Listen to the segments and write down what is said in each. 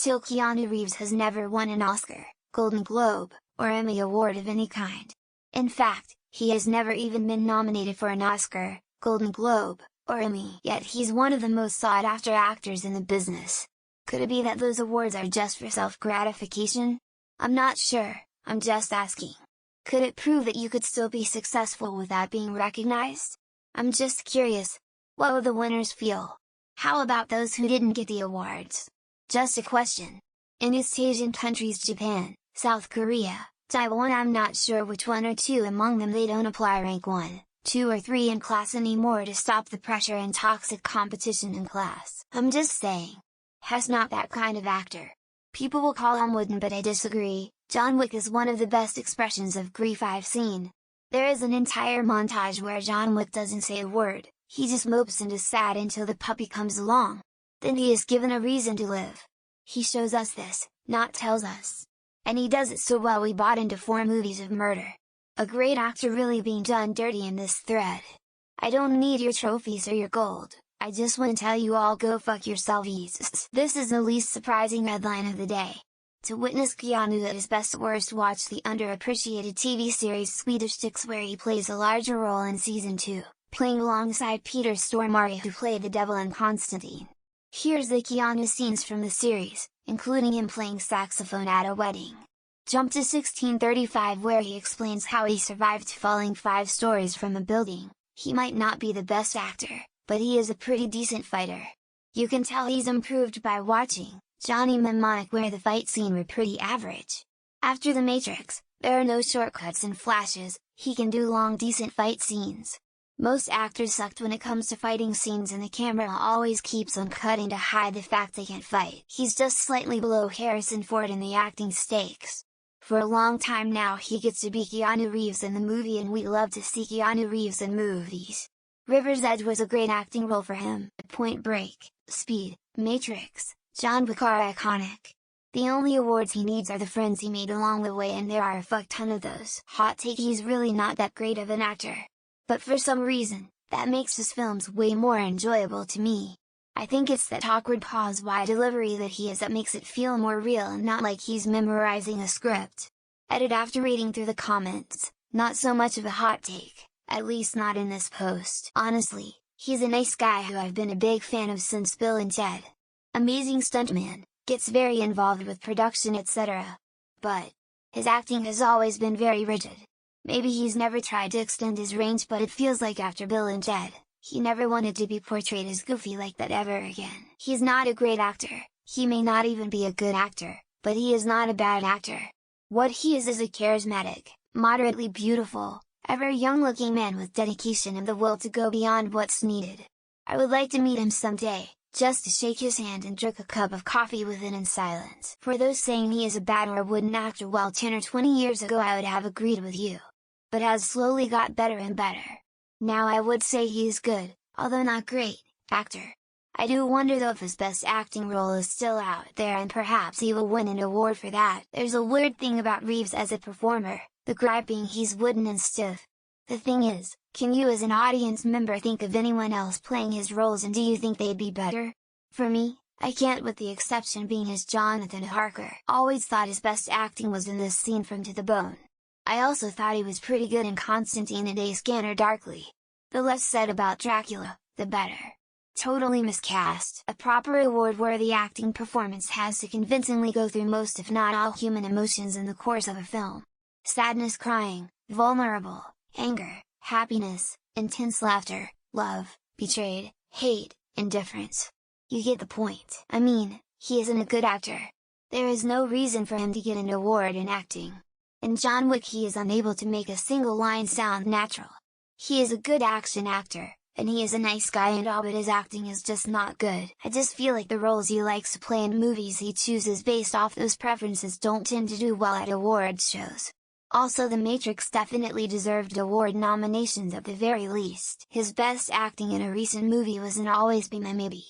TIL Keanu Reeves has never won an Oscar, Golden Globe, or Emmy award of any kind. In fact, he has never even been nominated for an Oscar, Golden Globe, or Emmy. Yet he's one of the most sought-after actors in the business. Could it be that those awards are just for self-gratification? I'm not sure, I'm just asking. Could it prove that you could still be successful without being recognized? I'm just curious. What will the winners feel? How about those who didn't get the awards? Just a question. In East Asian countries, Japan, South Korea, Taiwan, I'm not sure which one or two among them, they don't apply rank 1, 2 or 3 in class anymore to stop the pressure and toxic competition in class. I'm just saying. Hess not that kind of actor. People will call him wooden, but I disagree. John Wick is one of the best expressions of grief I've seen. There is an entire montage where John Wick doesn't say a word, he just mopes and is sad until the puppy comes along. Then he is given a reason to live. He shows us this, not tells us. And he does it so well we bought into 4 movies of murder. A great actor really being done dirty in this thread. I don't need your trophies or your gold, I just want to tell you all, go fuck yourselves. This is the least surprising headline of the day. To witness Keanu at his best worst, watch the underappreciated TV series Swedish Chicks, where he plays a larger role in season 2, playing alongside Peter Stormare, who played the devil in Constantine. Here's the Keanu scenes from the series, including him playing saxophone at a wedding. Jump to 1635, where he explains how he survived falling 5 stories from a building. He might not be the best actor, but he is a pretty decent fighter. You can tell he's improved by watching Johnny Mnemonic, where the fight scene were pretty average. After The Matrix, there are no shortcuts and flashes, he can do long decent fight scenes. Most actors sucked when it comes to fighting scenes, and the camera always keeps on cutting to hide the fact they can't fight. He's just slightly below Harrison Ford in the acting stakes. For a long time now he gets to be Keanu Reeves in the movie, and we love to see Keanu Reeves in movies. River's Edge was a great acting role for him. Point Break, Speed, Matrix, John Wick are iconic. The only awards he needs are the friends he made along the way, and there are a fuck ton of those. Hot take: he's really not that great of an actor. But for some reason, that makes his films way more enjoyable to me. I think it's that awkward pause-wide delivery that he has that makes it feel more real and not like he's memorizing a script. Edit: after reading through the comments, not so much of a hot take, at least not in this post. Honestly, he's a nice guy who I've been a big fan of since Bill and Ted. Amazing stuntman, gets very involved with production etc. But his acting has always been very rigid. Maybe he's never tried to extend his range, but it feels like after Bill and Ted, he never wanted to be portrayed as goofy like that ever again. He's not a great actor, he may not even be a good actor, but he is not a bad actor. What he is a charismatic, moderately beautiful, ever young looking man with dedication and the will to go beyond what's needed. I would like to meet him someday, just to shake his hand and drink a cup of coffee with him in silence. For those saying he is a bad or wooden actor, well, 10 or 20 years ago I would have agreed with you. But has slowly got better and better. Now I would say he is good, although not great, actor. I do wonder though if his best acting role is still out there, and perhaps he will win an award for that. There's a weird thing about Reeves as a performer, the gripe being he's wooden and stiff. The thing is, can you as an audience member think of anyone else playing his roles, and do you think they'd be better? For me, I can't, with the exception being his Jonathan Harker. Always thought his best acting was in this scene from To the Bone. I also thought he was pretty good in Constantine and A Scanner Darkly. The less said about Dracula, the better. Totally miscast. A proper award-worthy acting performance has to convincingly go through most if not all human emotions in the course of a film. Sadness, crying, vulnerable, anger, happiness, intense laughter, love, betrayed, hate, indifference. You get the point. I mean, he isn't a good actor. There is no reason for him to get an award in acting. In John Wick he is unable to make a single line sound natural. He is a good action actor, and he is a nice guy and all, but his acting is just not good. I just feel like the roles he likes to play in movies he chooses based off those preferences don't tend to do well at awards shows. Also, The Matrix definitely deserved award nominations at the very least. His best acting in a recent movie was in Always Be My Maybe.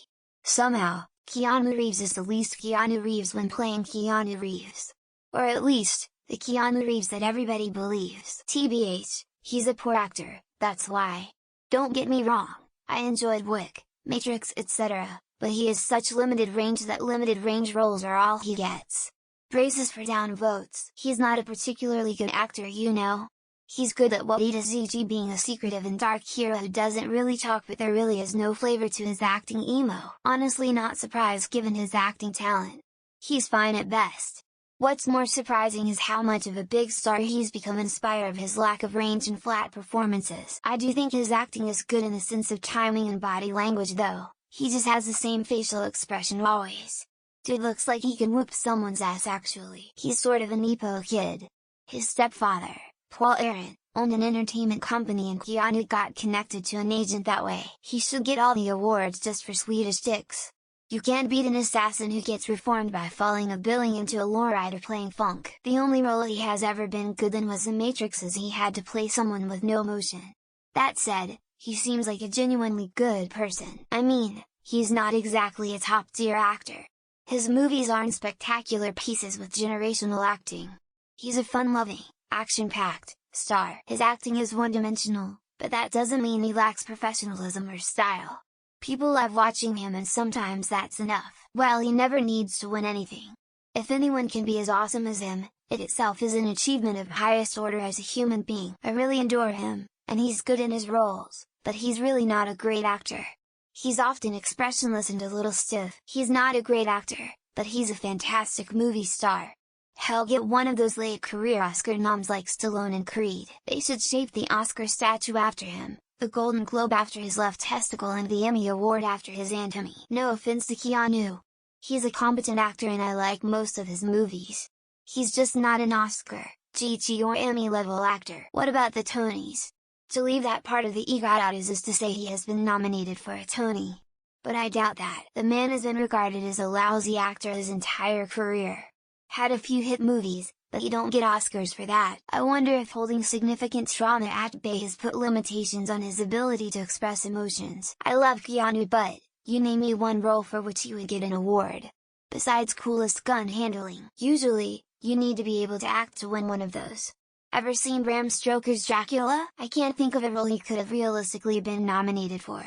Somehow, Keanu Reeves is the least Keanu Reeves when playing Keanu Reeves. Or at least, the Keanu Reeves that everybody believes. TBH, he's a poor actor, that's why. Don't get me wrong, I enjoyed Wick, Matrix etc., but he has such limited range that limited range roles are all he gets. Braces for downvotes. He's not a particularly good actor, you know. He's good at what he does, e.g. being a secretive and dark hero who doesn't really talk, but there really is no flavor to his acting. Emo. Honestly, not surprised given his acting talent. He's fine at best. What's more surprising is how much of a big star he's become in spite of his lack of range and flat performances. I do think his acting is good in the sense of timing and body language though, he just has the same facial expression always. Dude looks like he can whoop someone's ass actually. He's sort of a Nepo kid. His stepfather, Paul Aaron, owned an entertainment company and Keanu got connected to an agent that way. He should get all the awards just for Swedish dicks. You can't beat an assassin who gets reformed by falling a billing into a lowrider playing funk. The only role he has ever been good in was The Matrix, as he had to play someone with no emotion. That said, he seems like a genuinely good person. I mean, he's not exactly a top-tier actor. His movies aren't spectacular pieces with generational acting. He's a fun-loving, action-packed star. His acting is one-dimensional, but that doesn't mean he lacks professionalism or style. People love watching him and sometimes that's enough. While he never needs to win anything. If anyone can be as awesome as him, it itself is an achievement of highest order as a human being. I really adore him, and he's good in his roles, but he's really not a great actor. He's often expressionless and a little stiff. He's not a great actor, but he's a fantastic movie star. Hell, get one of those late career Oscar noms like Stallone and Creed. They should shape the Oscar statue after him, the Golden Globe after his left testicle, and the Emmy Award after his anatomy. No offense to Keanu. He's a competent actor and I like most of his movies. He's just not an Oscar, GT or Emmy level actor. What about the Tonys? To leave that part of the EGOT out is to say he has been nominated for a Tony. But I doubt that. The man has been regarded as a lousy actor his entire career. Had a few hit movies, but you don't get Oscars for that. I wonder if holding significant trauma at bay has put limitations on his ability to express emotions. I love Keanu, but you name me one role for which he would get an award. Besides coolest gun handling. Usually, you need to be able to act to win one of those. Ever seen Bram Stoker's Dracula? I can't think of a role he could have realistically been nominated for.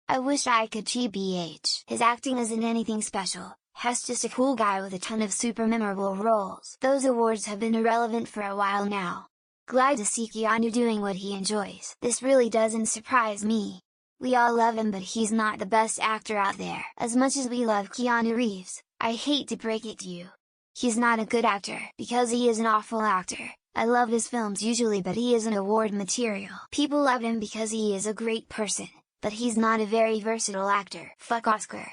I wish I could. TBH. His acting isn't anything special. Hess just a cool guy with a ton of super memorable roles. Those awards have been irrelevant for a while now. Glad to see Keanu doing what he enjoys. This really doesn't surprise me. We all love him, but he's not the best actor out there. As much as we love Keanu Reeves, I hate to break it to you. He's not a good actor. Because he is an awful actor. I love his films usually, but he isn't award material. People love him because he is a great person, but he's not a very versatile actor. Fuck Oscar.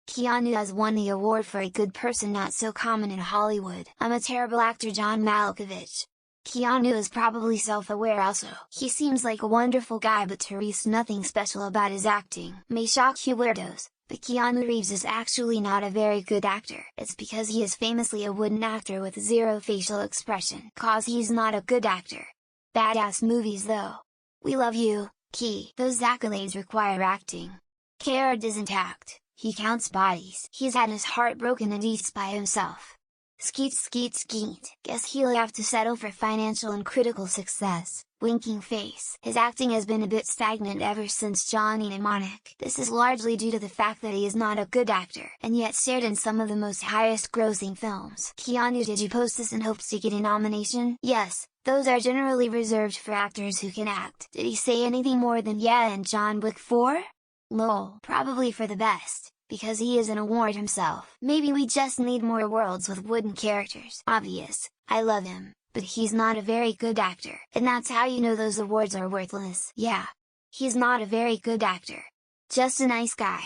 Keanu has won the award for a good person, not so common in Hollywood. I'm a terrible actor. John Malkovich. Keanu is probably self-aware also. He seems like a wonderful guy, but Therese, nothing special about his acting. May shock you weirdos, but Keanu Reeves is actually not a very good actor. It's because he is famously a wooden actor with zero facial expression. Cause he's not a good actor. Badass movies though. We love you, Key. Those accolades require acting. Care doesn't act. He counts bodies. He's had his heart broken and eats by himself. Skeet skeet skeet. Guess he'll have to settle for financial and critical success. Winking face. His acting has been a bit stagnant ever since Johnny Mnemonic. This is largely due to the fact that he is not a good actor, and yet starred in some of the most highest grossing films. Keanu, did you post this in hopes to get a nomination? Yes, those are generally reserved for actors who can act. Did he say anything more than yeah and John Wick 4? Lol. Probably for the best, because he is an award himself. Maybe we just need more worlds with wooden characters. Obvious, I love him, but he's not a very good actor. And that's how you know those awards are worthless. Yeah. He's not a very good actor. Just a nice guy.